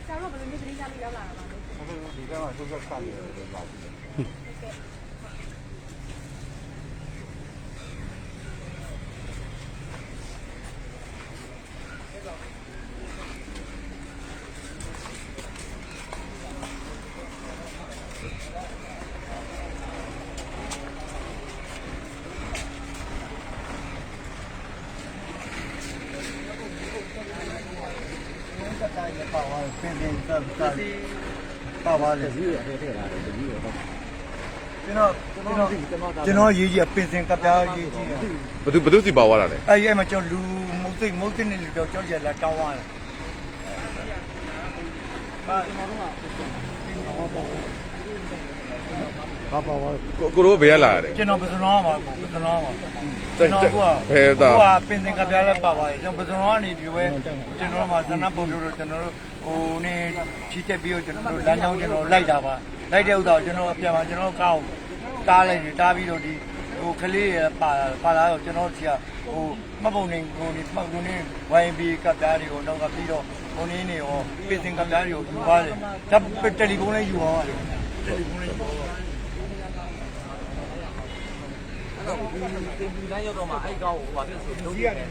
ဆရာတို့ဘယ်လိုမျိုးသတင်းကြားလို့ရောက်လာတာပါလဲဒီကမှာသူကခါနေတယ်ပါပါပါလေကြီးရတယ်တဲ့လားတကြီးရောကျွန်တော်ရေးကြီးပင်စင်ကပြားရေးကြီးဘသူစီပါသွားတာလဲအဲ့မှာကျွန်တော်လူမုတ်သိနေလူတော့ကြောက်ကြလာတောင်းသွားတယ်ပါကျွန်တော်တို့ကပါကိုတို့ဘယ်ရလာတယ်ကျွန်တော်ပစနောပါပစနောပါကျွန်တော်ကဘယ်သားဟိုကပင်စင်ကပြားလည်းပါပါတယ်ကျွန်တော်ပစနောကနေဒီဝဲကျွန်တော်မှာသနပုံပြလို့ကျွန်တော်တို့ဟိုနေချီးတက်ပြီးတော့ကျွန်တော်တို့လမ်းကြောင်းကျွန်တော်လိုက်တာပါလိုက်တဲ့ဥစ္စာကိုကျွန်တော်အပြန်မှာကျွန်တော်ကောက်တားလိုက်တယ်တားပြီးတော့ဒီဟိုကလေးရပါလာတော့ကျွန်တော်စီကဟိုမှတ်ပုံနေဟိုနေမှတ်ပုံနေ YB ကပ်ပြားတွေကိုတော့ကပြီးတော့ဟိုနေနေရောပင်စင်ကပ်ပြားတွေကိုယူသွားတယ်ဒါတယ်လီဖုန်းလည်းယူသွားတယ်တယ်လီဖုန်းလည်းယူသွားတယ်အဲ့တော့တင်ပြတိုင်းရောက်တော့မှအဲ့ကောင်းဟိုဟာဖြစ်ဆိုဒီရတယ်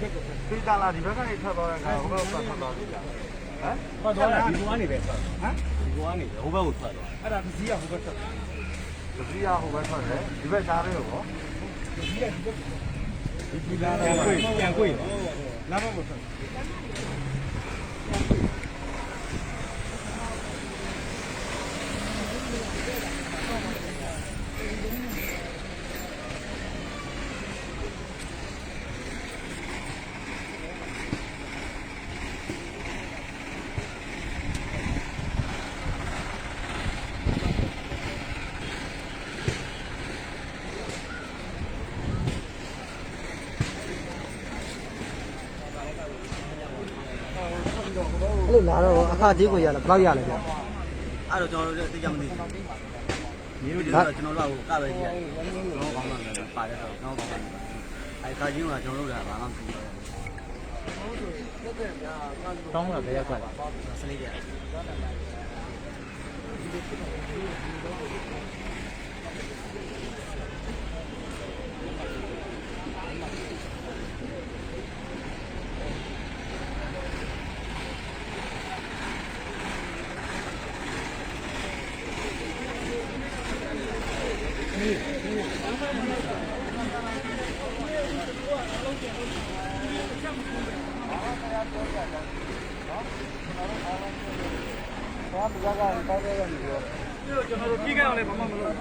ဒီတာလာဒီဘက်ကနေထွက်သွားတဲ့ခါဟိုဘက်ကထွက်သွားပြီဟမ်ထွက်သွားတာဒီကောင်ကနေပဲထွက်ဟမ်ဒီကောင်ကနေဟိုဘက်ကိုထွက်သွားအဲ့ဒါဒီစီးကဟိုဘက်ထွက်ဒီကဟိုဘက်ထွက်တယ်ဒီဘက်ရှားရဲရောဒီကဒီဘက်ဒီလာပြန်ကိုလာမမထွက်အဲ့လိုလာတော့အခါသေးကိုရလားဘယ်လောက်ရလဲဗျအဲ့တော့ကျွန်တော်တို့သိကြမသိဘူးညီတို့ကျွန်တော်တို့ကပဲကြည့်ရတယ်ကျွန်တော်ကောင်းတာလည်းပါတယ်တော့ကျွန်တော်ကောင်းတာအဲ့ခါချင်းကကျွန်တော်တို့ကဘာမှမသိဘူးတောင်းတာဘယ်ရက်ခွက်စနေကြဘာမှမလုပ်ဘူးတောင်းရရတယ်ကျွန်တော်တို့ကြီးကအောင်လည်းဘာမှမလုပ်ဘူး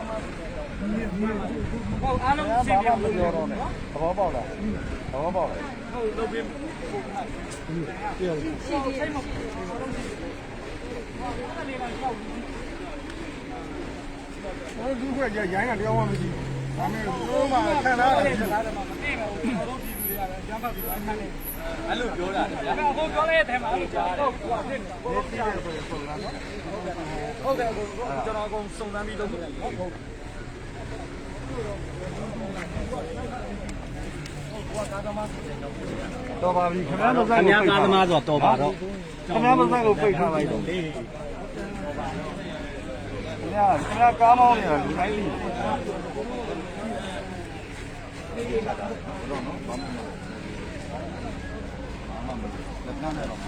ဟောအားလုံးစီးပြောင်းလို့တော့သဘောပေါက်လားသဘောပေါက်လားဟုတ်လုပ်ပြီးပြောရှိသေးတယ်我如果要演个聊我们的，咱们我嘛看他的。အဲ့လိုပြောတာဗျာဟိုပြောလိုက်တဲ့အထဲမှာအဲ့လိုကြားတယ်ဟုတ်ကဲ့ဟုတ်ကဲ့ကျွန်တော်အကုန်စုံစမ်းပြီးလုပ်တယ်ဟုတ်တော်ပါပြီခင်ဗျားတို့ခင်ဗျားကားသမားဆိုတော့တော်ပါတော့ခင်ဗျားတို့ကိုပိတ်ထားလိုက်တော့ခင်ဗျာကားမောင်းနေတာလူတိုင်းသိတော့နော်ဘာမှလက်ခံနေတော့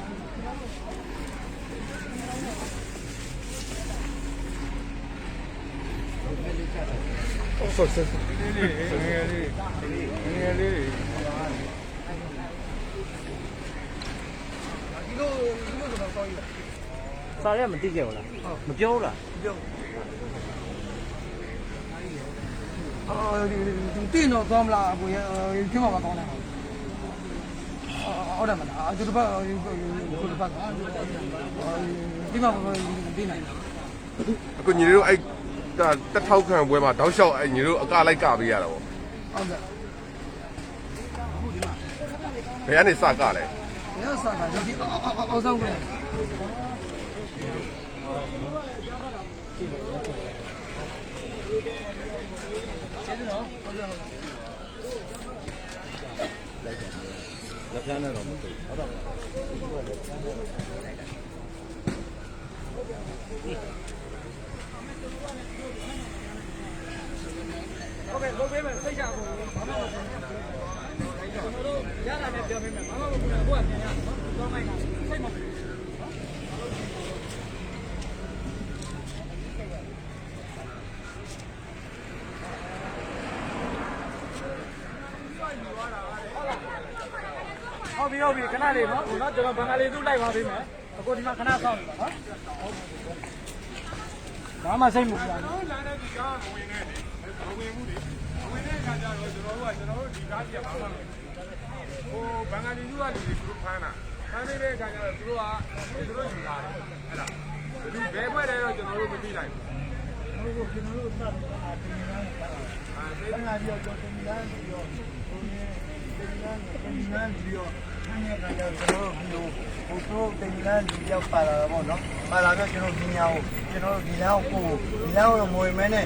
ဆော့ဆော့လေးစာရဲမသိကြဘူးလားမပြောဘူးလားပြောတင်တော့သွားမလားအကိုရကျမပါကောင်းတယ်ဟုတ်တယ်မလားဒီဘက်ဒီဘက်ဒီမှာတင်နိုင်အခုညီတို့အဲ့တက်ထောက်ခံပွဲမှာတောက်လျှောက်အဲ့ညီတို့အကလိုက်ကပေးရတာပေါ့ဟုတ်ကဲ့ဘယ်ကနေစကလဲဘယ်စကလဲဒီအောက်ဆောင်ကလက်ဖြန်းနဲ့တော့မသိဘူးဟုတ်တော့ ပြောပြီးခဏလေးနော်ကျွန်တော်ဘင်္ဂလီသူလိုက်ပါပေးမယ်အခုဒီမှာခဏဆောင်းနေပါနော်ဘာမှစိတ်မပူပါဘူးလာတဲ့ဒီကားဝင်နေတယ်ဝင်မှုတွေဝင်တဲ့အခါကျတော့ကျွန်တော်တို့ဒီကားကြီးကဘာမှမဟိုဘင်္ဂလီလူကလူတွေသူတို့ဖမ်းတာဖမ်းနေတဲ့အခါကျတော့သူတို့ယူလာတယ်အဲ့ဒါဒီဘယ်ဘက်လဲတော့ကျွန်တော်တို့မသိနိုင်ဘူးကျွန်တော်တို့စတင်တာတင်နေတာအဲဒီကပြောကျွန်တော်တင်နေတာပြီးတော့ဟိုနေတင်နေတာပြီးတော့ဆန်းရကကြောင့်ကျွန်တော်တို့ဟိုတို့တင်နေတာပြီးတော့ပါလာတာပေါ့နော်ပါလာတော့ကျွန်တော်ဒီညာကိုကျွန်တော်တို့ဒီလမ်းကိုဒီလမ်းကိုမဝင်မဲနဲ့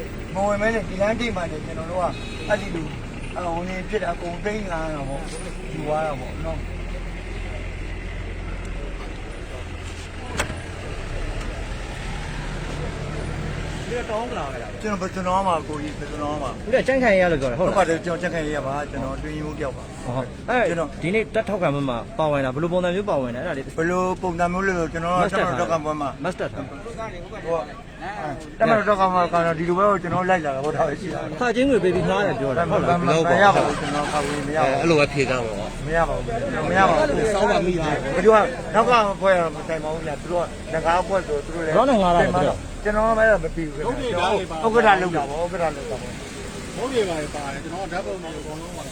ဒီလမ်းတိတ်မှလည်းကျွန်တော်တို့ကအဲ့ဒီလိုဟိုနေဖြစ်တာအကုန်သိမ်းလာတာပေါ့ယူသွားတာပေါ့နော်ဒီတော့တောင်းလာခဲ့တာကျွန်တော်မှာကိုကြီးကျွန်တော်မှာဒီကကြန့်ခိုင်ရလို့ပြောတယ်ဟုတ်လားဟုတ်ပါတယ်ကျွန်တော်ကြန့်ခိုင်ရပါကျွန်တော်တွင်းမှုတယောက်ပါဟုတ်အဲ့ကျွန်တော်ဒီနေ့တက်ထောက်ခံပွဲမှာပါဝင်တာဘယ်လိုပုံစံမျိုးပါဝင်လဲအဲ့ဒါလေးဘယ်လိုပုံစံမျိုးလဲဆိုကျွန်တော်တက်မတော်ကပွဲမှာမတ်စတာဟိုတက်မတော်ကမှာကတော့ဒီလိုပဲကျွန်တော်လိုက်လာတာပေါ့ဒါပဲရှိတာအခချင်းငွေပေးပြီးငှားတယ်ပြောတယ်ဟုတ်လားမရပါဘူးကျွန်တော်ခါဝင်မရပါဘူးအဲ့လိုပဲဖြေကြပါဘောမရပါဘူးမရပါဘူးစောင်းပါမိတယ်ဘယ်သူကနောက်ကပွဲတော့မတိုင်ပါဘူးလားသူတို့ကငကားပွဲဆိုသူတို့လည်းတော့ငါလာတာကျွန်တော်မှလည်းမပြီးဘူးကျွန်တော်ဥက္ကဋ္ဌလောက်တာပေါ့ဥက္ကဋ္ဌလောက်တာပေါ့ဘုန်းကြီးပါပါတယ်ကျွန်တော်ဓာတ်ပုံမှာအကုန်လုံးပါ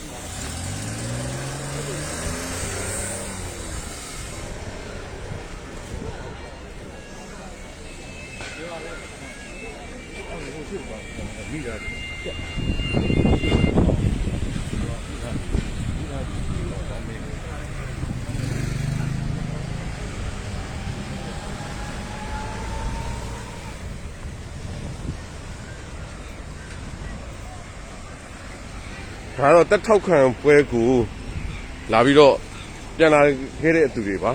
ဒါတော့တက်ထောက်ခံပွဲကိုလာပြီးတော့ပြန်လာခဲ့တဲ့အသူတွေပါ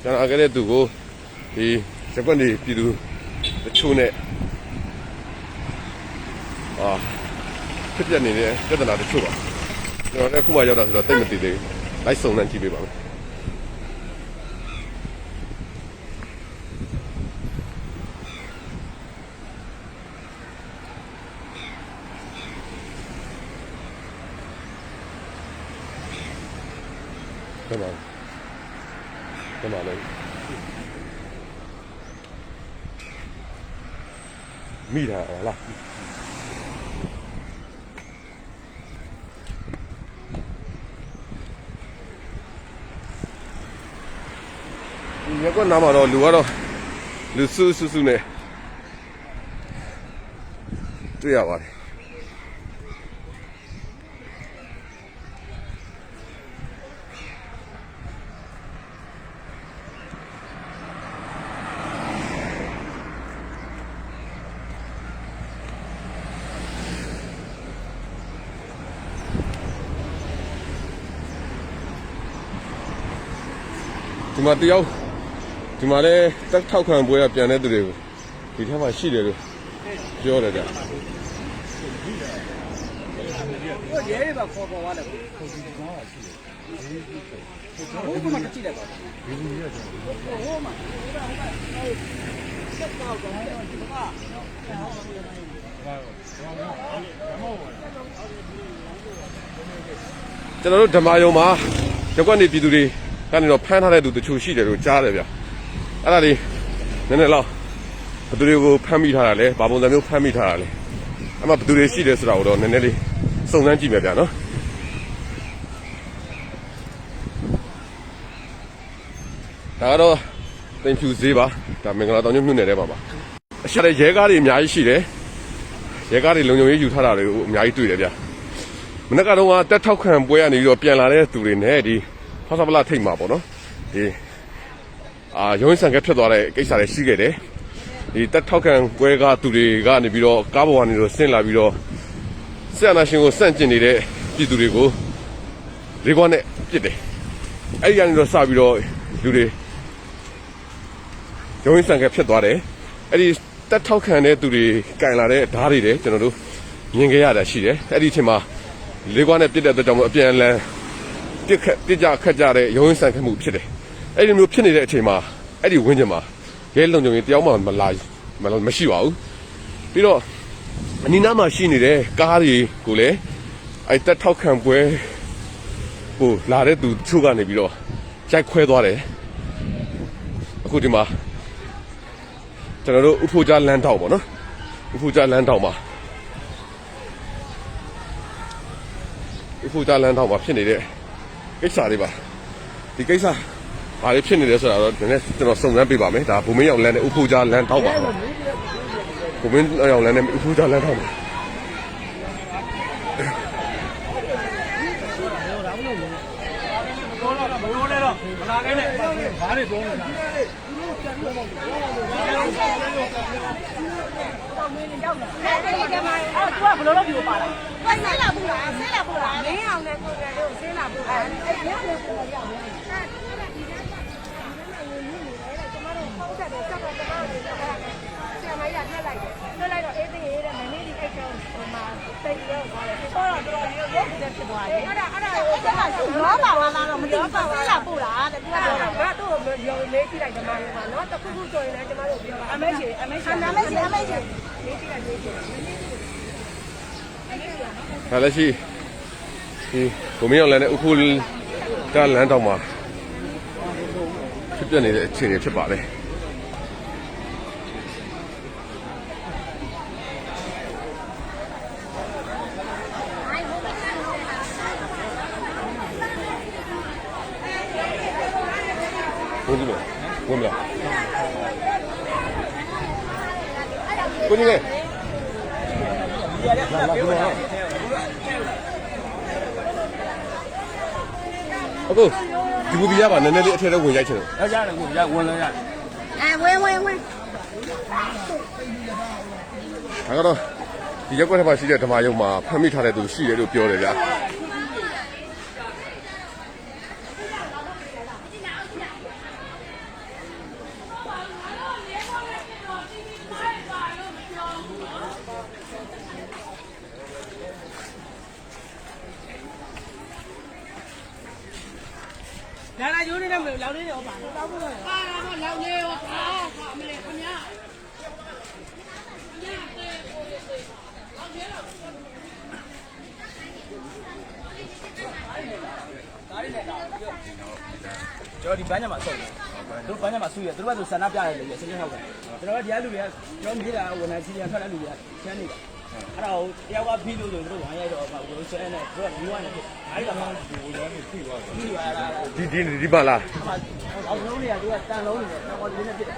ပြန်လာခဲ့တဲ့သူကိုဒီရက်ကွက်နေပြည်သူတချို့နဲ့ဖြစ်ပြနေတဲ့ပြဿနာတချို့ပါကျွန်တော်လည်းအခုမှရောက်တာဆိုတော့တိတ်မသိသေးဘူးလိုက်စုံနှံကြည့်ပေးပါမယ်干嘛嘞？密他完了。你要过拿嘛咯，路啊咯，路叔呢？对呀，哇！ဒီမှာတယောက်ဒီမှာလည်းတက်ထောက်ခံပွဲကပြန်တဲ့သူတွေကိုဒီထက်မှရှိတယ်လို့ပြောတယ်ကြာဟိုရဲတွေပါခေါ်ပေါ်သွားတယ်ကိုဒီကောင်းတာရှိတယ်ဟိုကမှကြည့်လိုက်ပါဒီလူကြီးကဟိုမှာဆက်တော့ကောင်းတယ်ဒီကကျွန်တော်တို့ဓမ္မယုံမှာရက်ကွက်နေပြည်သူတွေကနေတော့ဖမ်းထားတဲ့သူတချို့ရှိတယ်လို့ကြားတယ်ဗျအဲ့ဒါလေးနည်းနည်းလောက်ဘယ်သူတွေကိုဖမ်းမိထားတာလဲဘာပုံစံမျိုးဖမ်းမိထားတာလဲအဲ့မှာဘယ်သူတွေရှိတယ်ဆိုတာကိုတော့နည်းနည်းလေးစုံစမ်းကြည့်မယ်ဗျနော်ဒါကတော့တင်ဖြူဈေးပါဒါမင်္ဂလာတောင်ညွန့်မြို့နယ်ထဲမှာပါအရှိတဲ့ရဲကားတွေအများကြီးရှိတယ်ရဲကားတွေလုံခြုံရေးယူထားတာတွေကိုအများကြီးတွေ့တယ်ဗျမနေ့ကတော့တက်ထောက်ခံပွဲကနေပြီးတော့ပြန်လာတဲ့သူတွေနဲ့ဒီဖောက်ဆပလာထိတ်မှာပေါ့နော်ဒီရုံးဆန်ကဖြစ်သွားတဲ့ကိစ္စတွေရှိခဲ့တယ်ဒီတက်ထောက်ခံပွဲကသူတွေကနေပြီးတော့ကားပေါ်ကနေတော့ဆင်းလာပြီးတော့ဆက်အနာရှင်ကိုစန့်ကျင်နေတဲ့ပြည်သူတွေကိုလေးခွန်းနဲ့ပြစ်တယ်အဲ့ဒီကနေတော့စပြီးတော့လူတွေရုံးဆန်ကဖြစ်သွားတယ်အဲ့ဒီတက်ထောက်ခံတဲ့သူတွေကင်လာတဲ့ဓာတ်တွေလည်းကျွန်တော်တို့မြင်ခဲ့ရတာရှိတယ်အဲ့ဒီအချိန်မှာလေးခွန်းနဲ့ပြစ်တဲ့အတွက်ကြောင့်အပြန်အလှန်ပြစ်ကြခတ်ကြတဲ့ရုံးဆန်ခဲ့မှုဖြစ်တယ်အဲ့ဒီမျိုးဖြစ်နေတဲ့အချိန်မှာအဲ့ဒီဝင်းကျင်မှာရဲလုံခြုံရေးတယောက်မှမရှိပါဘူးပြီးတော့အနီးနားမှာရှိနေတဲ့ကားတွေကိုလည်းအဲ့တက်ထောက်ခံပွဲ ကိုလာတဲ့သူချို့ကနေပြီးတော့ရိုက်ခွဲသွားတယ်အခုဒီမှာကျွန်တော်တို့ဥဖိုးကြားလမ်းတောက်ပေါ့နော်ဥဖိုးကြားလမ်းတောက်မှာဥဖိုးကြားလမ်းတောက်မှာဖြစ်နေတဲ့ကိစ္စတွေပါဒီကိစ္စဘာတွေဖြစ်နေလဲဆိုတာတော့နည်းနည်းကျွန်တော်စုံစမ်းပေးပါမယ်ဒါဘုံမင်းရောက်လမ်းနဲ့ဥဖိုးကြားလမ်းတောက်ပါဘုံမင်းရောက်လမ်းနဲ့ဥဖိုးကြားလမ်းတောက်ပါဘလို့လို့ဒီလိုပါလားဆဲလာဘူးလားဆဲလာဘူးလားမင်းအောင်နဲ့ကိုယ်ကလေးကိုဆဲလာဘူးအဲ့ညောင်းနေကိုရောက်နေကျမတို့ဖုန်းဆက်တယ်ဆက်တော့ကျမတို့ဆရာမကြီးကနှက်လိုက်တယ်နှက်လိုက်တော့အေးသေးရဲ့မနေ့ဒီအိတ်ကောင်ဟိုမှာတိတ်ရောသွားတယ်တော့တော်တော်ရုပ်ဖြစ်ဖြစ်သွားတယ်အဲ့ဒါကိုဆဲလာရောပါလားတော့မသိဘူးဆဲလာပို့လားတဲ့သူကတော့ငါတို့ရုံလေးကြည့်လိုက်ဓမ္မရုံကနော်တခုခုဆိုရင်လည်းကျမတို့ပြောအမေရှိလေးကြည့်လိုက်လေးကြည့်ဒါလည်းရှိဒီဘုံမင်းရောက်လမ်းနဲ့ဥဖိုးကြားလမ်းတောက်မှာဖြစ်ပြနေတဲ့အခြေအနေဖြစ်ပါတယ်ကိုကြီးကိုမလားကိုကြီးလေအခုဒီဘူဘီရပါနည်းနည်းလေးအထက်တော့ဝင်ရိုက်ချင်တယ်။ရတယ်ကိုရဝင်လို့ရတယ်။ဝင်။ဒါကတော့ဒီရက်ကွက်ထဲမှာရှိတဲ့ဓမ္မယုံမှာဖမ်းမိထားတဲ့သူရှိတယ်လို့ပြောတယ်ဗျာဒါလာရိုးနေတယ်မလို့လောက်နေတယ်ဟောပါတောက်ဖို့ပါတော့လောက်နေရောမလေးခင်ဗျာကျွန်တော်ဒီဘန်းညမှာဆောက်တယ်တို့ဘန်းညမှာဆူရတို့ဘက်ဆိုဆန္ဒပြရတယ်လေဆင်းရဲဟုတ်တယ်ကျွန်တော်ကဒီလူတွေကကျွန်တော်မြေးတာဝန်ထမ်းကြီးရထွက်တဲ့လူတွေကချမ်းနေတာအဲ့ဒါကိုတယောက်ကပြီးလို့ဆိုတို့ဝိုင်းရိုက်တော့ဘယ်လိုဆဲနေတို့ကဒီဝိုင်းနေအဲ့ဒါမှဒီလိုမျိုးပြီးသွားတယ်ပြီးသွားတာဒီပါလားအောက်လုံးတွေကတို့ကတန်လုံးနေတယ်တော်တော်လေးနဲ့ဖြစ်တယ်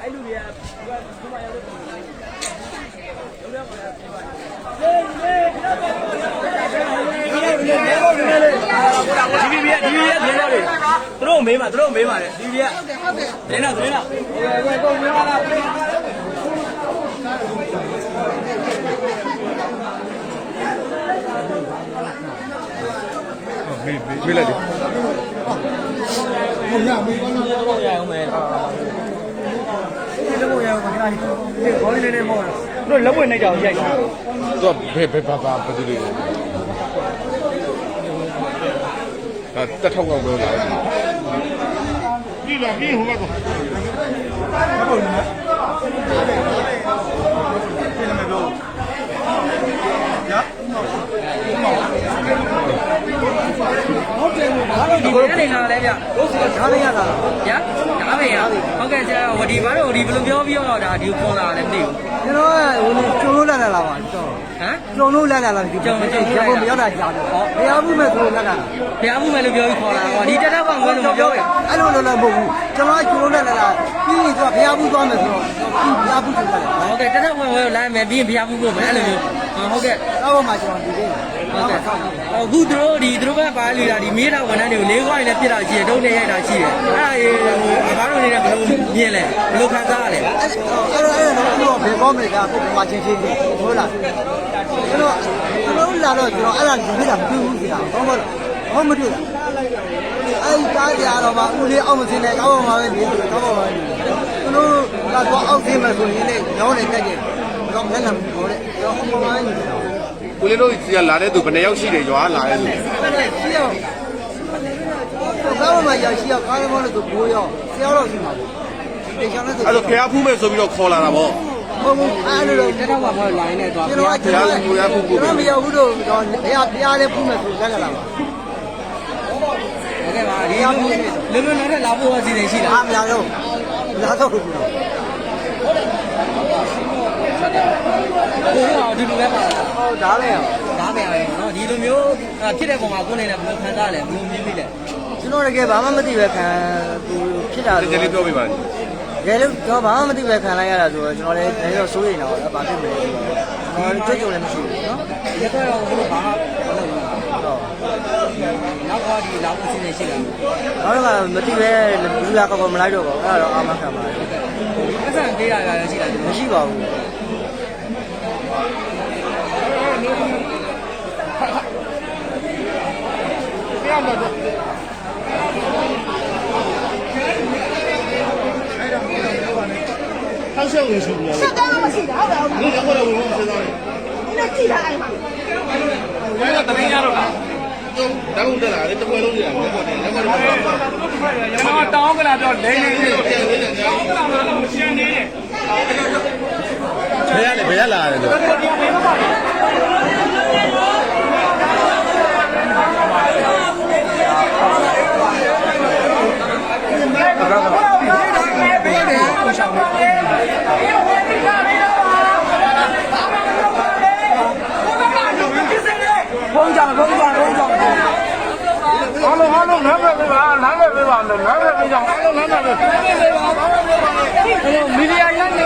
အဲ့လူတွေကသူကဒီမှာရောက်တော့ဒီဘီရဲ့ဒင်းတော့လေသူတို့မေးမှာတဲ့ဒီဘီရဲ့ဒင်းတော့ကုန်မေးပါလားမေးလိုက်တယ်ဘုရားမေးတော့ရအောင်မယ်ဒီလိုရအောင်ခဏလေးဒီဘောလေးလေးမောတို့လက်ပွင့်နေကြအောင်ရိုက်တာသူကဘယ်ဘာတူလေးဒါတက်ထောက်ကောင်ပြောတာပြီးဟိုကတော့ဟုတ်တယ်ဘာလို့ဒီကနေလာလဲဗျတို့စီဓာတ်လေးရတာဗျာဓာတ်ပဲရဟုတ်ကဲ့ဆရာဝဒီဘာလို့ဒီဘယ်လိုပြောပြီးတော့ဒါဒီကိုခေါ်လာတယ်မသိဘူးကျွန်တော်ကဟိုကျုံလို့လာပါကျွန်တော်ဟမ်ကျုံလို့လာဒီကျုံမရောက်တာကြာတယ်ဟောဘုရားမှုမဲ့ဆိုလာတာဘုရားမှုမဲ့လို့ပြောပြီးခေါ်လာတော့ဒီတက်တော့ကငွေလို့မပြောရအဲ့လိုလည်းမဟုတ်ဘူးကျွန်တော်ကကျုံလို့လာပြီးရင်သူကဘုရားမှုသွားမယ်ဆိုတော့ဘုရားမှုသွားတယ်ဟုတ်ကဲ့တက်တော့ဝင်လာမယ်ပြီးရင်ဘုရားမှုကိုမယ်အဲ့လိုမျိုးဟုတ်ကဲ့တော့မှကျွန်တော်ဒီလေးဟုတ်ကဲ့အခုသူတို့ဘက်ပါလူလာဒီမေးတာဝန်ထမ်းတွေကိုလေးခွားရည်နဲ့ပြစ်တာရှိတယ်ဒုံးနေရိုက်တာရှိတယ်အဲ့ဒါဘာလို့နေလဲဘယ်လိုမြင်လဲဘယ်လိုခံစားရလဲအဲ့တော့ဘယ်ကောင်းမလဲကပုံမှန်ချင်းဟုတ်လားကျွန်တော်လာတော့ကျွန်တော်အဲ့ဒါဒီနေ့ကမတွေ့ဘူးဆိုတာဘာမှမတွေ့တာအဲ့ကားကြတော့မှဦးလေးအောက်မစင်းနဲ့ကောင်းပါပဲနေကောင်းပါပါကျွန်တော်ကတော့အောက်စင်းမယ်ဆိုရင်လည်းညောင်းနေတက်ကြတယ်တော့မျက်နှာမပေါ်တဲ့တော့ဟိုမှာနေတယ်ကိုလေးတို့စီကလာတဲ့သူဘယ်နှယောက်ရှိတယ်ရွာလာတဲ့သူရှိအောင်တော့မှရရှိအောင်ကားမောင်းလို့ဆို9ယောက်10ယောက်တော့ရှိမှာပေါ့ဒီချောင်းနဲ့ဆိုအဲ့တော့ဖျားဖူးမယ်ဆိုပြီးတော့ခေါ်လာတာပေါ့ဟုတ်အဲ့လိုတော့တက်တော့မှလိုင်းနဲ့သွားကျွန်တော်ဖျားဖူးကိုမရောက်ဘူးတော့ဘုရားလည်းဖူးမယ်ဆိုလက်လာပါ ကဲပါဒီလုံနဲ့လာဖို့အစီအစဉ်ရှိလား အားမလားတော့လာတော့ဘူးတော့ ကိုကအတူတူပဲပါ ဟုတ်ဒါလည်း ဒါပဲရတယ်နော်ဒီလိုမျိုးဖြစ်တဲ့ပုံမှာကိုယ်နေလည်းဘယ်လိုခံစားလဲဘယ်လိုမြင်မိလဲ ကျွန်တော်တကယ်ဘာမှမသိပဲခံသူဖြစ်တာ ကျေလေးပြောပြပါဦး တကယ်လို့တော့ဘာမှမသိပဲခံလိုက်ရတာဆိုတော့ကျွန်တော်လည်းဒါတော့စိုးရိမ်တော့ဗာဖြစ်မယ်ဆိုတော့ကြွကြုံလည်းမရှိဘူးနော် ဒီကတော့ဘယ်လိုဘာမှမလုပ်ဘူး တော့ နောက်ကဒီလာဖို့အစီအစဉ်ရှိလား နောက်တော့မသိပဲလူရကောမလိုက်တော့ဘူးအဲ့ဒါတော့အာမခံပါတယ် ပတ်စံပေးရတာရှိလား မရှိပါဘူး 他效率是不一样的。这刚刚我洗的，好的。你两过来我们知道的。你那记他干嘛？那个等一下了吧？就咱们这哪里都会东西啊？没过年，没过年。我当个那叫来来来。先来。ဘယ်ရလာတယ်လို့ အားလုံးနားပဲပေးပါနားပဲပေးပါနားပဲပေးကြအားလုံးနားပဲပေးပါမီဒီယာရန်နေ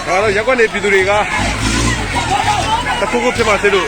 ဒါတော့ရက်ကွက်နေပြည်သူတွေကတစ်ခုခုဖြစ်မှသိလို့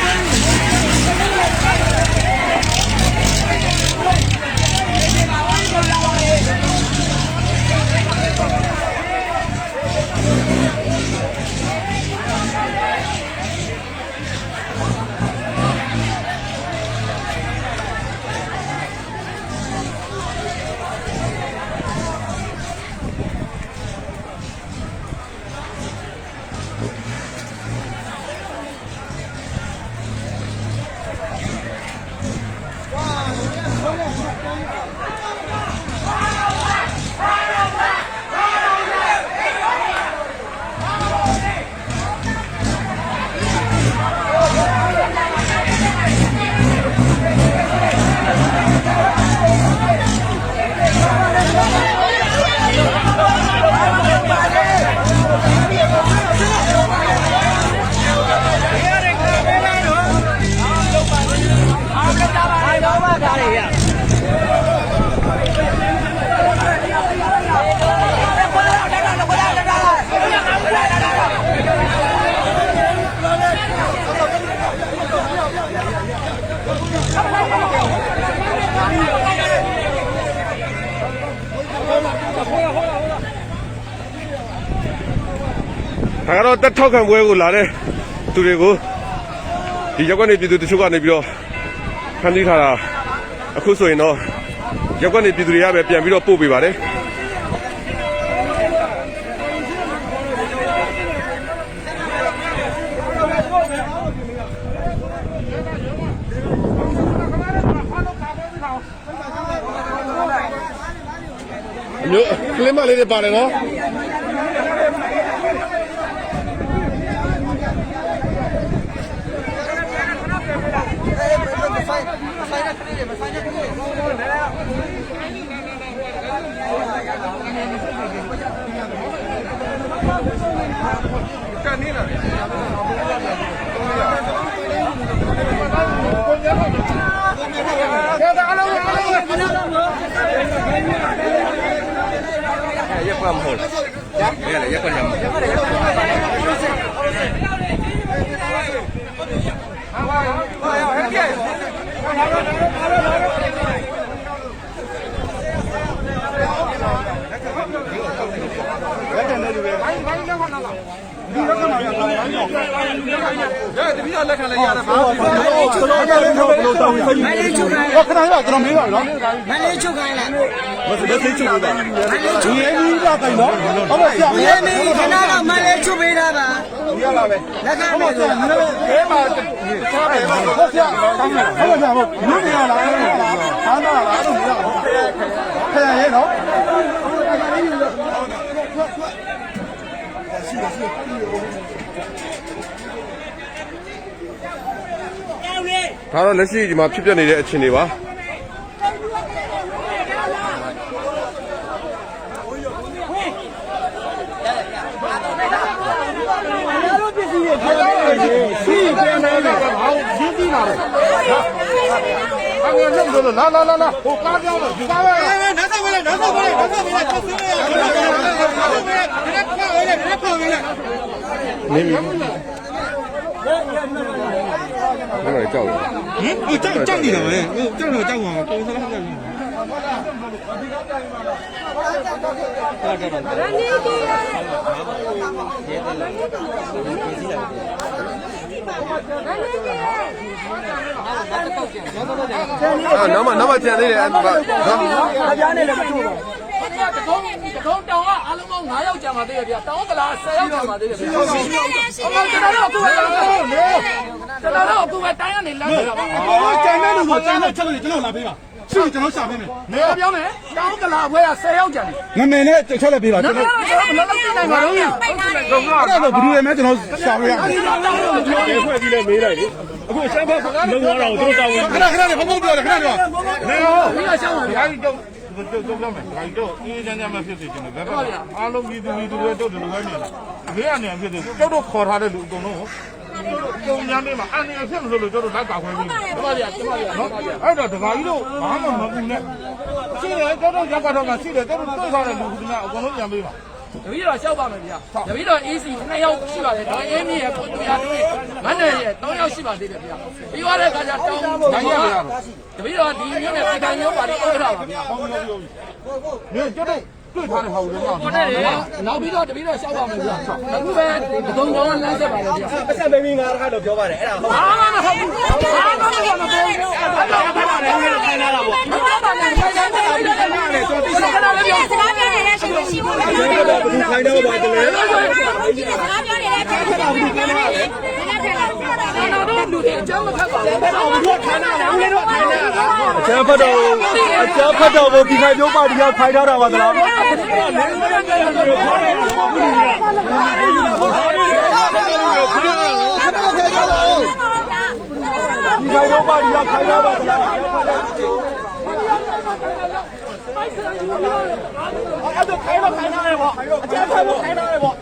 ဒါကတော့တက်ထောက်ခံပွဲကိုလာတဲ့သူတွေကိုဒီရက်ကွက်နေပြည်သူတချို့ကနေပြီးတော့ဖမ်းဆီးထားတာအခုဆိုရင်တော့ရက်ကွက်နေပြည်သူတွေကပဲပြန်ပြီးတော့ပို့ပေးပါတယ်မျိုးကလင်းမလေးတွေပါတယ်နော် ကွက်မဟုတ်လားရက်ကွက်ရက်ကွက်ရတပည့်လက်ခံလိုက်ရတာပါမလေးချုပ်ခိုင်းလားကျွန်တော်မေးပါနော်မလေးချုပ်ခိုင်းလားမစတဲ့ချုပ်လို့တာမလေးချုပ်ရေးပြီးတော့တိုင်နော်ဟုတ်ပါဆရာရေးပြီးခဏတော့မလေးချုပ်ပေးတာပါရပါပဲလက်ခံမယ်ဆိုရဲမှာဟုတ်ဆရာဟုတ်ပါဆရာဟုတ်မင်းမရလားဟာနာလားအဲ့လိုမရဘူးခရရဲနော်ဒါတော့လက်ရှိဒီမှာဖြစ်ပျက်နေတဲ့အခြေအနေပါစီပြန်နေတယ်ဘာလို့ရင်းပြီးလာလဲဟာငါလုံးလို့လာဟိုကားပြောင်းလို့ဒီကားပဲနောက်ဆက်ဝင်လိုက်ချက်သွင်းလိုက်နေပြီဘယ်လိုကြောက်လဲကြောက်နေတာပဲကြောက်တော့ကြောက်ပါပုံစံလောက်ကြောက်နေနောက်မှကြံသေးတယ်နော်အပြားနဲ့လည်းမတူပါတကုန်းတောင်ကအားလုံးပေါင်း9ယောက်ကြာပါသေးတယ်ဗျတောင်းကလာ10ယောက်ကြာပါသေးတယ်ဗျကျွန်တော်တို့အခုပဲတိုင်းကနေလမ်းနေတာပါကျန်တဲ့လူကိုကျန်တဲ့ချက်လို့ကျွန်တော်လာပေးပါရှိကျွန်တော်ရှာပေးမယ်နေရာပြောင်းမယ်တောင်းကလာဘွဲက10ယောက်ကြာတယ်ငမင်းနဲ့ချက်လိုက်ပေးပါကျွန်တော်ဘယ်လိုလုပ်နိုင်မှာလဲအဲ့ဒါဘယ်လိုလဲကျွန်တော်ရှာပေးရမယ်ဖွဲ့ပြီးလဲမေးလိုက်လေအခုစမ်းဖတ်လုံသွားတာကိုသူတို့တောင်းဝင်ခဏလေးဘုံပြောတယ်ခဏတော့နေဟောဒီကရှောင်းပါဗျာဒီတော့လောက်မယ်ဒါတော့အေးချမ်းချမ်းမဖြစ်စေချင်တယ်ဘယ်တော့အားလုံးပြည်သူတွေတော့ဒီလိုပဲနေတယ်ဘေးကနေဖြစ်တယ်ကျုပ်တို့ခေါ်ထားတဲ့လူအကုန်လုံးကျုံညမ်းလေးမှာအန်ရဖြစ်မလို့ကျုပ်တို့လိုက်ကောက်ခွဲပြီးဟုတ်ပါဗျာနော်အဲ့တော့ဒကာကြီးတို့ဘာမှမပူနဲ့ရှိတယ်ကျုပ်တို့ရောက်တော့မှရှိတယ်ကျုပ်တို့တွေ့ထားတဲ့လူကအကုန်လုံးပြန်ပေးပါတပည့်တော်ရှောက်ပါမယ်ဗျာတပည့်တော် AC 2ယောက်ရှိပါတယ်ဒေါ်အေးမီရဲ့ကိုတူရတို့မန်းနယ်ရဲ့3ယောက်ရှိပါသေးတယ်ဗျာပြီးသွားတဲ့အခါကျတောင်းနိုင်ရဗျာတပည့်တော်ဒီမျိုးနဲ့ပြည်တိုင်းမျိုးပါလိအော်ထားပါဗျာဟုတ်ပြီကျုပ်တို့တွေ့ထားတဲ့ဟာကိုတော့ဟုတ်တယ်နောက်ပြီးတော့တပည့်တော်ရှောက်ပါမယ်ဗျာအခုပဲဒုံကြောင်းလမ်းဆက်ပါလေဗျာပတ်ဆက်ပေးပြီးငါတခါတော့ပြောပါတယ်အဲ့ဒါဟုတ်ဘာမှမဟုတ်ဘူးဘာမှမဟုတ်ဘူးအဲ့ဒါဖတ်ပါတယ်ခိုင်းလာတာပေါ့မဟုတ်ပါနဲ့ခိုင်းလာတယ်ကျွန်တော်သိချင်တာလည်းပြောစကားပြောနေတဲ့ရှင်မရှိဘူးခိုင်းတော့ပါတယ်လေစကားပြောနေတဲ့ကျွန်တော်တို့လူတွေအကြောင်းမဖတ်ပါဘူးတို့ခိုင်းတာဦးလေးတို့ခိုင်းတာအကျန်းဖတ်တော့ကိုဒီခိုင်မျိုးပါတီကခိုင်းထားတာပါသလားဒီခိုင်မျိုးပါတီကခိုင်းထားပါသလားအဲ့ဒါခိုင်းတော့ခိုင်းထားတယ်ပေါ့အကျန်းဖတ်လို့ခိုင်းထားတယ်ပေါ့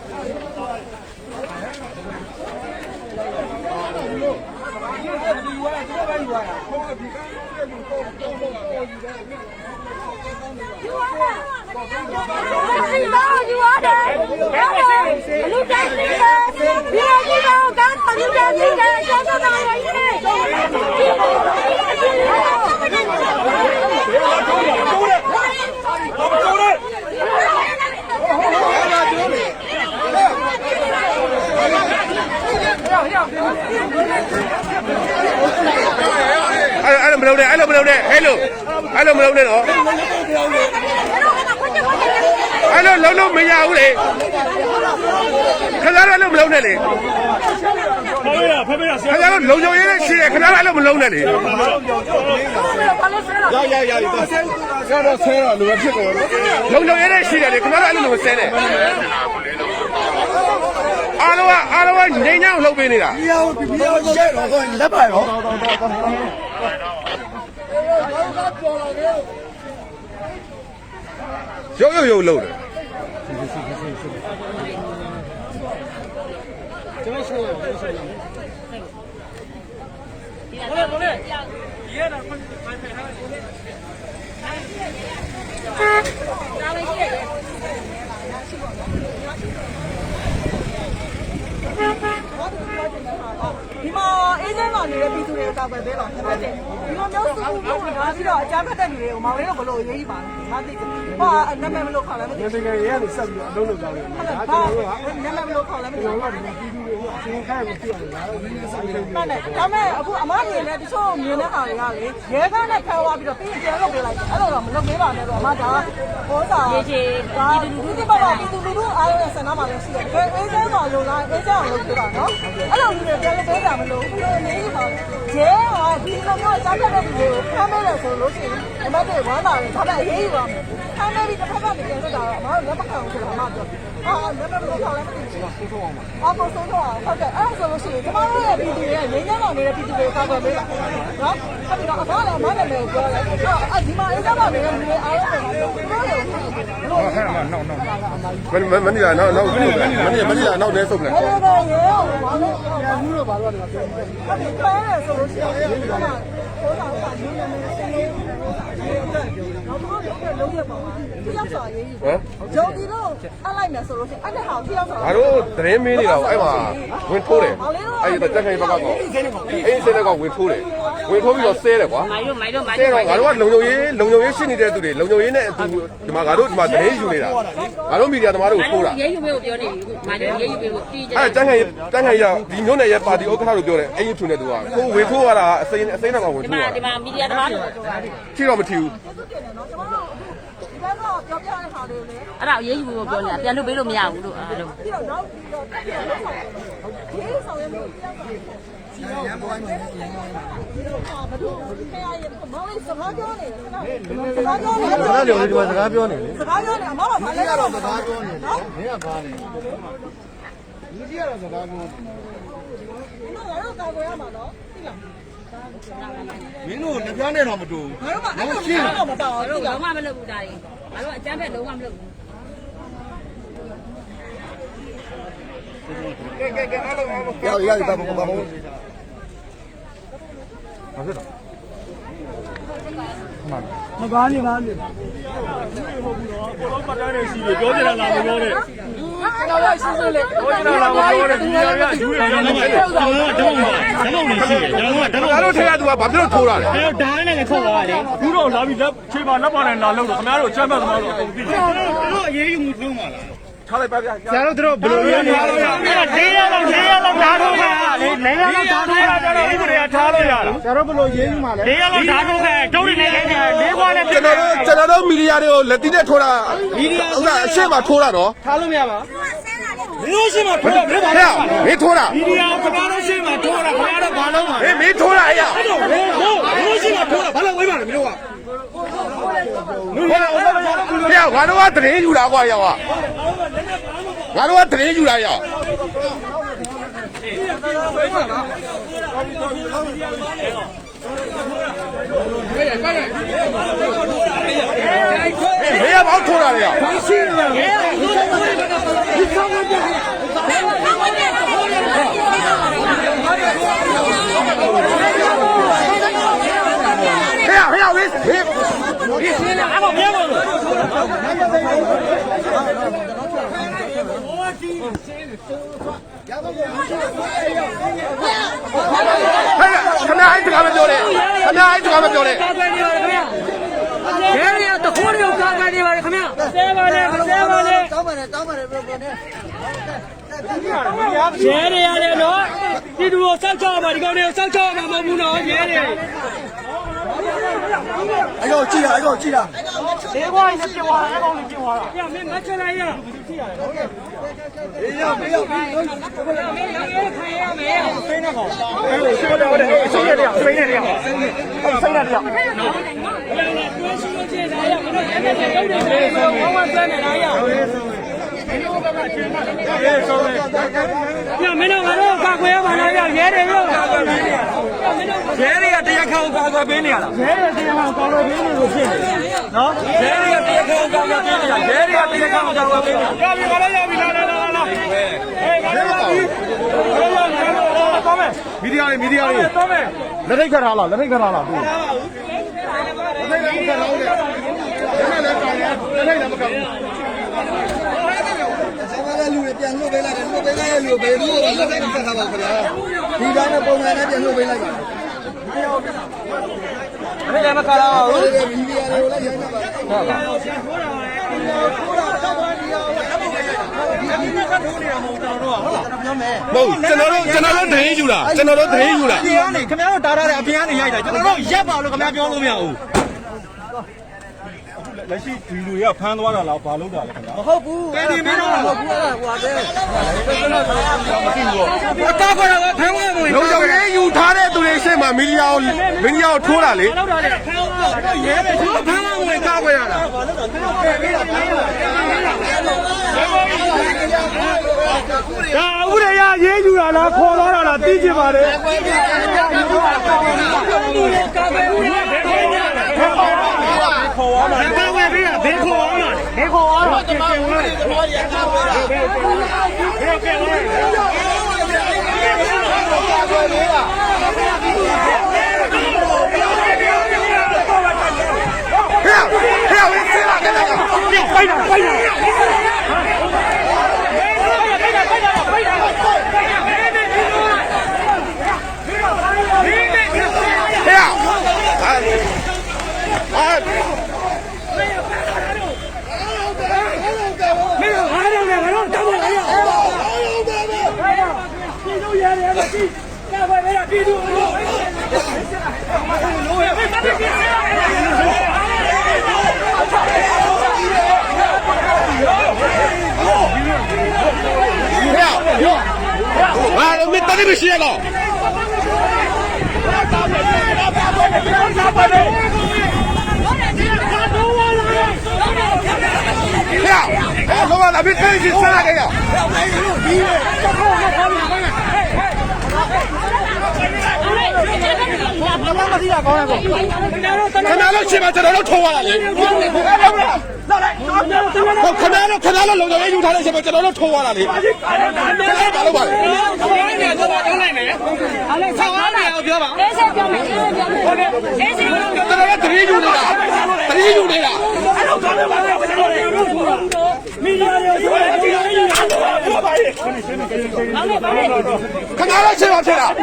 အဲ့လိုမလုပ်နဲ့ဟဲ့လို့အဲ့လိုမလုပ်နဲ့နော်အဲ့လိုလုံးလုံးမရဘူးလေခဏတော့အဲ့လိုမလုပ်နဲ့လေဖဖေးရဆရာခဏတော့လုံချုံရေးနဲ့ရှိတယ်ခဏတော့အဲ့လိုမလုပ်နဲ့လေရတော့ဆဲတော့လူပဲဖြစ်ကုန်လုံချုံရေးနဲ့ရှိတယ်လေခဏတော့အဲ့လိုမဆဲနဲ့အားလုံးကငိမ့်ညောင်းလှုပ်ပေးနေတာမြောင်းရှဲတော့လက်ပါရောရုပ်လှုပ်တယ်ကျွန်တော်ရှိတယ်ဘယ်ရဲတော့ဖိုင်ဖိုင်ထားတယ် နေတဲ့ပြည်သူတွေကိုတောက်ပဲပေးပါဒီလိုမျိုးစုမှုဝင်လာပြီးတော့အကြမ်းဖက်တဲ့လူတွေကိုမောင်လေးတို့ဘလို့ရေးကြီးပါလဲမသိဘူးဟောနာမည်မလို့ခေါ်လဲမသိဘူးဒီကရဲကနေဆက်ပြီးတော့အလုံးလုံးကောင်းတယ်ဟုတ်လားနာမည်မလို့ခေါ်လဲမသိဘူးပြည်သူတွေကိုအရှင်ခိုင်းကိုပြရတယ်လားဒီလိုဆက်ပြီးဟုတ်တယ်ဒါမဲ့အခုအမမြင်တဲ့တချို့မြင်တဲ့ဟာတွေကလေရဲကားနဲ့ဖမ်းသွားပြီးတော့ပြီးပြန်လုပ်ပေးလိုက်တယ်အဲ့လိုတော့မလုပ်ပေးပါနဲ့တော့အမဒါဟောတာရေးချေပြည်သူလူထုပါပြည်သူလူထုအားလုံးဆန္ဒမှာလည်းရှိတယ်အေးချမ်းပါလို့လားအေးချမ်းအောင်လုပ်ပေးပါနော်အဲ့လိုမျိုးပြန်လုပ်ပေးတာမလို့ဘူးလို့နေပါရဲဟာဒီလိုမျိုးကြားတဲ့လူတွေကိုဖမ်းပေးတယ်ဆိုလို့ရှိရင်အမတွေဝမ်းသာတယ်ဒါပေမဲ့ရေးပါမယ်ဖမ်းပေးပြီးတစ်ဖက်ကပြန်လွတ်တာတော့အမတို့လက်မခံဘူးဆိုတာအမပြောလက်မလို့ခေါ်လဲမသိဘူးဆုံးဆုံးအောင်ပါအပေါ်ဆုံးဆုံးအောင်ဟုတ်ကဲ့အဲ့ဒါဆိုလို့ရှိရင်ကျမတို့ရဲ့ပြည်သူတွေငြိမ်းချမ်းတော်နေတဲ့ပြည်သူတွေကာကွယ်ပေးပါနော်အဲ့ဒီတော့အမလည်းအမလည်းပြောတယ်ဒီမှာအေးချမ်းတော်နေတဲ့လူတွေအားလုံးကိုပြောတယ်ဟုတ်ကဲ့မနီလာနောက်မနီလာနောက်လဲဆုပ်လဲဟုတ်ကဲ့ရေဘာလို့ဘူးလို့ဘာလို့လဲပြောတယ်အဲ့ဒီဖမ်းရဆိုလို့ရှိရင်ဒီမှာဟိုတော့ကလူနေနေနောက်တော့လုံးရပါမှာတယောက်စာရေးကြီးဂျုံဒီတော့အလိုက်မယ်ဆိုလို့ရှိရင်အဲ့ဒါဟာတယောက်စာငါတို့သတင်းမင်းနေတာအဲ့မှာဝင်ထိုးတယ်အဲ့ဒီတက်ခိုင်ဘက်ကတော့အေးစင်းတော့ဝင်ထိုးတယ်ဝင်ထိုးပြီးတော့ဆဲတယ်ကွာမိုင်းတို့ဆဲတော့ငါတို့ကလုံုံရေးရှင်းနေတဲ့သူတွေလုံုံရေးနဲ့အတူဒီမှာငါတို့ဒီမှာသတင်းယူနေတာငါတို့မီဒီယာသမားတို့ကိုထိုးတာရေးယူပေးကိုပြောနေပြီမိုင်းတို့ရေးယူပေးကိုတီးကြအဲ့တက်ခိုင်ရဒီမျိုးနဲ့ရပါတီဥက္ကဋ္ဌတို့ပြောတယ်အဲ့ဒီထူနေသူကကိုဝင်ထိုးရတာအစိမ်းတော့ဝင်ထိုးရတာဒီမှာမီဒီယာသမားတို့ထိတော့မထီဘူးဒီဘက်ကပြောပြတဲ့ခါလေးလေအဲ့ဒါရေးယူပေးကိုပြောနေတာပြန်လို့ပေးလို့မရဘူးလို့အဲ့လိုပြီးတော့နောက်ပြီးတော့ရေးဆောင်ရမျိုးပြောပါရမ်းပေါ်နေတယ်ရမ်းပေါ်နေတယ်ဘာလို့ခဲရရင်မောင်လေးစကားပြောနေတယ်စကားပြောနေတယ်စကားပြောနေဒီမှာစကားပြောနေလေစကားပြောနေအမကဘာလဲတော့စကားပြောနေနော်မင်းကဘာလဲလူကြီးကတော့စကားပြောနေနော်ငါတို့ကာကွယ်ရမှာနော်သိလားမင်းတို့လက်ပြားနဲ့တော့မတူဘူးငါတို့ကအဲ့လိုရှင်းတော့မတော်ဘူးတို့လုံးဝမလုပ်ဘူးဒါတွေငါတို့အကျန်းဖက်လုံးဝမလုပ်ဘူးရပါဘာဘာဘာဖြစ်တော့မကားနေပါနဲ့ဟုတ်ဘူးနော်ဘောလုံးပတ်တိုင်းနေစီပြောကြတာလားမပြောနဲ့ကျွန်တော်ရရှိစေလေပြောကြတာလားမပြောနဲ့ဒီရရယူရရနေတယ်ကျွန်တော်ကတော့နေရှိတယ်ကျွန်တော်ကတော့ငါတို့ထဲကသူကဘာဖြစ်လို့ထိုးတာလဲအဲ့တော့ဓာတ်နဲ့လည်းထုတ်သွားတယ်ဘူးတော့လာပြီးလက်ချိန်ပါလက်ပါနဲ့လာလို့ခင်ဗျားတို့ချမ်းပတ်သမားတို့အကုန်သိတယ်တို့အရေးယူမှုလုံးပါလားထားလိုက်ပါဗျာဆရာတို့ဘယ်လိုရနေရလဲအဲ့ဒါ၄ရက်လောက်ဓာတ်ထုတ်တာလေ၄ရက်လောက်ဓာတ်ထုတ်တာတော့ဥပဒေကထားလို့ရလားဆရာတို့ဘယ်လိုရေးယူမှာလဲ၄ရက်လောက်ဓာတ်ထုတ်ခဲ့တုံးနေနေလေးခွာနဲ့ကျွန်တော်တို့မီဒီယာတွေကိုလက်တီးနဲ့ထိုးတာမီဒီယာဟုတ်လားအရှင်းမှာထိုးတာနော်ထားလို့မရပါမင်းတို့ရှိမှထိုးတာမင်းဘာလဲမင်းထိုးတာမီဒီယာကဘာလို့ရှိမှထိုးတာခင်ဗျားတို့ဘာလို့မှာမင်းထိုးတာအဲ့ရအဲ့တော့မင်းတို့ရှိမှထိုးတာဘာလို့ဝေးပါလဲမင်းတို့ကဖေငါတို့ကသတင်းယူတာကွာရောငါတို့ကသတင်းယူတာရောမေးဘောက်ထိုးတာလေရောရှိနေတယ်ဒီကောင်းတဲ့ဟဲ့ဒီစင်းနဲ့အမပြောလို့ခဏအဲ့ဒါမပြောနဲ့ခဏအဲ့ဒါမပြောနဲ့ရဲရတခိုးတွေကာကနေပါလေခင်ဗျာဆဲပါလေတောင်းပါတယ်ပြောနေရဲတွေရတယ်နော်ဒီလူကိုစောက်ချပါဒီကောင်တွေကိုစောက်ချမှာမဟုတ်ဘူးနော်ရဲတွေအဲ့တော့ကြည့်တာလေးခွာနဲ့ပြင်သွားတာအဲ့ကောင်လေးပြင်သွားတာညမင်းမချလိုက်ရအေးရောက်ပြီးမင်းခိုင်းရမယ်စိတ်နဲ့ကောင်အဲ့လိုရှိတယ်စိတ်နဲ့တရားစိတ်နဲ့တရားစိတ်နဲ့တရားနော်တွဲရှိလို့ကြည့်တာရမင်းတို့ရဲတဲ့တုတ်တယ်ကောင်းမှဆွဲနေတာရညမင်းတို့ကတော့ကာကွယ်ရပါလားရဲတွေရောကာကွယ်ပေးနေရတာရဲတွေကတရားခံကာကွယ်ပေးနေရလားရဲတွေတရားခံကာကွယ်ပေးနေလို့ဖြစ်နေနော်ရဲတွေကတရားခံကာကွယ်ပေးနေရရဲတွေကတရားခံကာကွယ်ပေးနေရပြီလာလာဟေးငါလည်းပါပြီတော့မယ်မီဒီယာလေးတော့မယ်လက်ထိတ်ခတ်ထားလားသူလက်ထိတ်ခတ်ထားလို့လက်ထိတ်လည်းမကဘူးလူတွေပြန်လွတ်ပေးလိုက်တယ်လွတ်ပေးလိုက်တဲ့လူဘယ်လိုလုပ်လဲခက်ခါပါခလား ဒီတိုင်းနဲ့ပုံမှန်နဲ့ပြန်လို့ပေးလိုက်ပါ ဘယ်လဲမခါတော့ဘူး မီဒီယာတွေကိုလည်းရိုက်နေပါဟုတ်ပါဘူးကျွန်တော်တို့သတင်းယူတာကျွန်တော်တို့သတင်းယူတာ အပြင်ကနေခင်ဗျားတို့တားထားတဲ့အပြင်ကနေရိုက်တာကျွန်တော်တို့ရက်ပါလို့ခင်ဗျားပြောလို့မရဘူး လက်ရှိဒီလူတွေကဖမ်းသွားတာလားဘာလုပ်တာလဲခင်ဗျာ မဟုတ်ဘူးကဲဒီမင်းတို့မဟုတ်ဘူးဟိုတဲ့အကားကတော့ဖမ်းသွားလို့ လုံခြုံရေးယူထားတဲ့သူတွေရှေ့မှာမီဒီယာကိုထိုးတာလေ လောက်တာလေဖမ်းသွားတော့ရဲပဲသူဖမ်းသွားလို့ကားခွဲရတာဘာလို့လဲဒါဥရရရေးယူတာလားခေါ်သွားတာလားသိချင်ပါတယ်ကားခွဲခေါ်သွားမှာကားခွဲပြီးတာဘယ်ခေါ်သွားမှာဘယ်ခေါ်သွားမှာကျင်ကျင်ဝင်တယ်ခေါ်ရကားခွဲတာဘယ်ခေါ်သွားဘယ်ခေါ်သွား我没打你们血了。哎，老板那边真是啥个呀？看哪了去吧，这都拖完了嘞。看哪了，老早也有他的什么，这都拖完了嘞。打了吧？看哪了去吧，去了。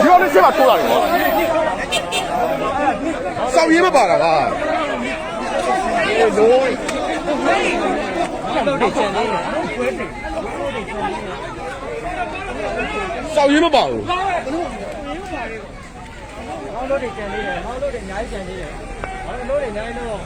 要你去吧，出来了。少爷们罢了啊。少爷们罢了。မောင်းလို့တွေကျန်သေးတယ်မောင်းလို့တွေအများကြီးကျန်သေးတယ်မောင်းလို့တွေအများကြီးတော့